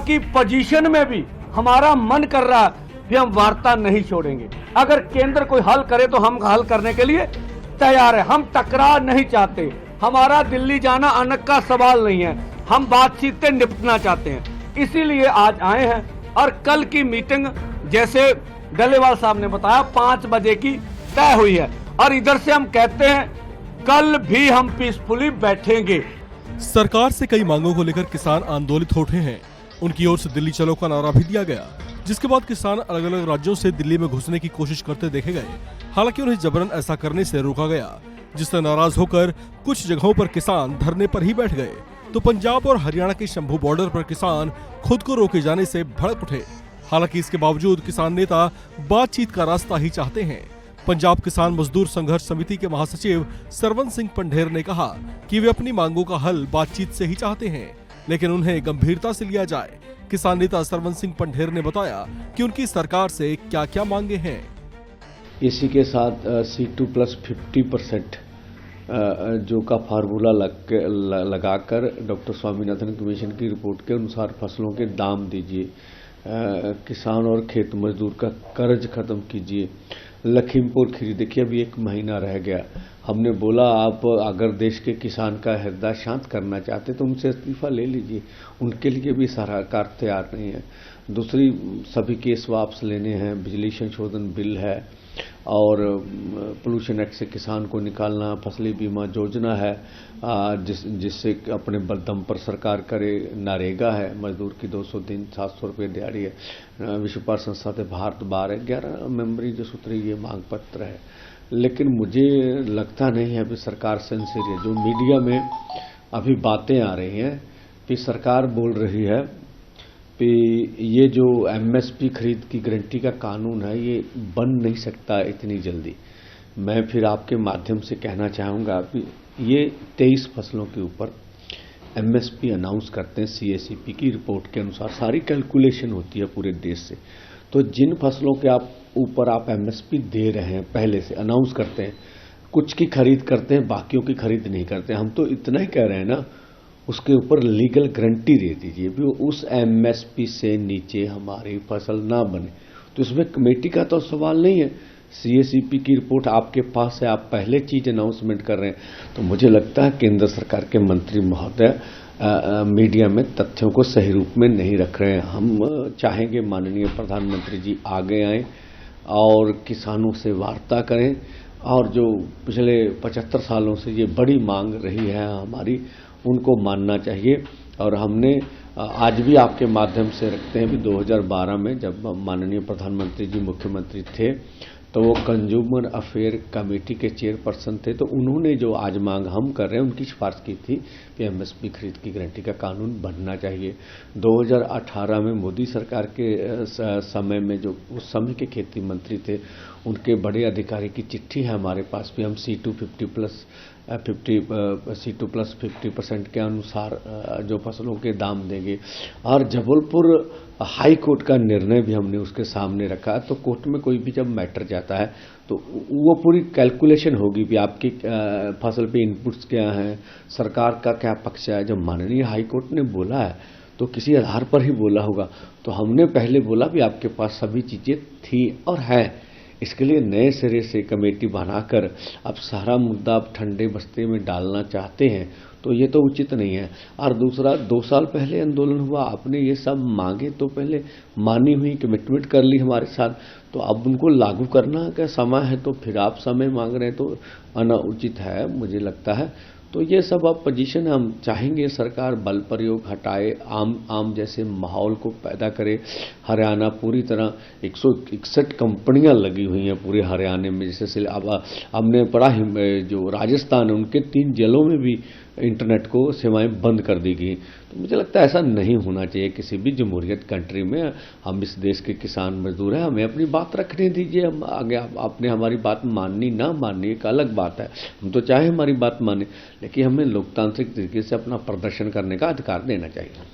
की पोजीशन में भी हमारा मन कर रहा है कि हम वार्ता नहीं छोड़ेंगे। अगर केंद्र कोई हल करे तो हम हल करने के लिए तैयार है। हम टकरार नहीं चाहते। हमारा दिल्ली जाना अनक का सवाल नहीं है। हम बातचीत से निपटना चाहते हैं, इसीलिए आज आए हैं। और कल की मीटिंग जैसे डलेवाल साहब ने बताया 5 बजे की तय हुई है और इधर से हम कहते हैं कल भी हम पीसफुली बैठेंगे। सरकार से कई मांगों को लेकर किसान आंदोलित हो उठे हैं। उनकी ओर से दिल्ली चलो का नारा भी दिया गया, जिसके बाद किसान अलग अलग राज्यों से दिल्ली में घुसने की कोशिश करते देखे गए। हालांकि उन्हें जबरन ऐसा करने से रोका गया, जिससे नाराज होकर कुछ जगहों पर किसान धरने पर ही बैठ गए। तो पंजाब और हरियाणा के शंभू बॉर्डर पर किसान खुद को रोके जाने से भड़क उठे। हालांकि इसके बावजूद किसान नेता बातचीत का रास्ता ही चाहते हैं। पंजाब किसान मजदूर संघर्ष समिति के महासचिव सरवन सिंह पंढेर ने कहा कि वे अपनी मांगों का हल बातचीत से ही चाहते हैं, लेकिन उन्हें गंभीरता से लिया जाए। किसान नेता सरवन सिंह पंढेर ने बताया कि उनकी सरकार से क्या क्या मांगे हैं। इसी के साथ C2+50% जो का फार्मूला लगाकर डॉक्टर स्वामीनाथन कमीशन की रिपोर्ट के अनुसार फसलों के दाम दीजिए, किसान और खेत मजदूर का कर्ज खत्म कीजिए। लखीमपुर खीरी देखिए अभी 1 महीना रह गया। हमने बोला आप अगर देश के किसान का हृदय शांत करना चाहते तो उनसे इस्तीफा ले लीजिए, उनके लिए भी सरकार तैयार नहीं है। दूसरी सभी केस वापस लेने हैं, बिजली संशोधन बिल है और पोल्यूशन एक्ट से किसान को निकालना, फसली बीमा योजना है जिससे अपने बलदम पर सरकार करे, नरेगा है, मजदूर की 200 दिन 700 रुपये दिहाड़ी है, विश्व व्यापार संस्था से भारत बाहर है, 11 मेंबरी जो सूत्री ये मांग पत्र है। लेकिन मुझे लगता नहीं है अभी सरकार सिंसियर है। जो मीडिया में अभी बातें आ रही हैं कि सरकार बोल रही है कि ये जो MSP खरीद की गारंटी का कानून है ये बन नहीं सकता इतनी जल्दी। मैं फिर आपके माध्यम से कहना चाहूँगा कि ये 23 फसलों के ऊपर MSP अनाउंस करते हैं। CACP की रिपोर्ट के अनुसार सारी कैलकुलेशन होती है पूरे देश से। तो जिन फसलों के ऊपर आप MSP दे रहे हैं पहले से अनाउंस करते हैं, कुछ की खरीद करते हैं, बाकियों की खरीद नहीं करते। हम तो इतना ही कह रहे हैं ना, उसके ऊपर लीगल गारंटी दे दीजिए भी उस MSP से नीचे हमारी फसल ना बने। तो इसमें कमेटी का तो सवाल नहीं है। CACP की रिपोर्ट आपके पास है, आप पहले चीज अनाउंसमेंट कर रहे हैं। तो मुझे लगता है केंद्र सरकार के मंत्री महोदय मीडिया में तथ्यों को सही रूप में नहीं रख रहे हैं। हम चाहेंगे माननीय प्रधानमंत्री जी आगे आएं और किसानों से वार्ता करें और जो पिछले 75 सालों से ये बड़ी मांग रही है हमारी, उनको मानना चाहिए। और हमने आज भी आपके माध्यम से रखते हैं भी 2012 में जब माननीय प्रधानमंत्री जी मुख्यमंत्री थे तो वो कंज्यूमर अफेयर कमेटी के चेयरपर्सन थे, तो उन्होंने जो आज मांग हम कर रहे हैं उनकी सिफारिश की थी कि MSP खरीद की गारंटी का कानून बनना चाहिए। 2018 में मोदी सरकार के समय में जो उस समय के खेती मंत्री थे उनके बड़े अधिकारी की चिट्ठी है हमारे पास भी। हम C2+50% के अनुसार जो फसलों के दाम देंगे। और जबलपुर हाई कोर्ट का निर्णय भी हमने उसके सामने रखा। तो कोर्ट में कोई भी जब मैटर जाता है तो वो पूरी कैलकुलेशन होगी भी आपकी फसल पे इनपुट्स क्या हैं, सरकार का क्या पक्ष है। जब माननीय हाई कोर्ट ने बोला है तो किसी आधार पर ही बोला होगा। तो हमने पहले बोला भी आपके पास सभी चीजें थी और है। इसके लिए नए सिरे से कमेटी बनाकर अब सारा मुद्दा आप ठंडे बस्ते में डालना चाहते हैं तो ये तो उचित नहीं है। और दूसरा, 2 साल पहले आंदोलन हुआ, आपने ये सब मांगे तो पहले मानी हुई, कमिटमेंट कर ली हमारे साथ, तो अब उनको लागू करना का समय है। तो फिर आप समय मांग रहे हैं तो अनुचित है मुझे लगता है। तो ये सब अब पोजीशन हम चाहेंगे सरकार बल प्रयोग हटाए, आम जैसे माहौल को पैदा करे। हरियाणा पूरी तरह 161 कंपनियां लगी हुई हैं पूरे हरियाणा में। जैसे अब हमने पढ़ा जो राजस्थान है उनके 3 जिलों में भी इंटरनेट को सेवाएं बंद कर दी गई। तो मुझे लगता है ऐसा नहीं होना चाहिए किसी भी जमहूरियत कंट्री में। हम इस देश के किसान मजदूर हैं, हमें अपनी बात रखने दीजिए। हम आगे आपने हमारी बात माननी ना माननी एक अलग बात है, हम तो चाहे हमारी बात माने, लेकिन हमें लोकतांत्रिक तरीके से अपना प्रदर्शन करने का अधिकार देना चाहिए।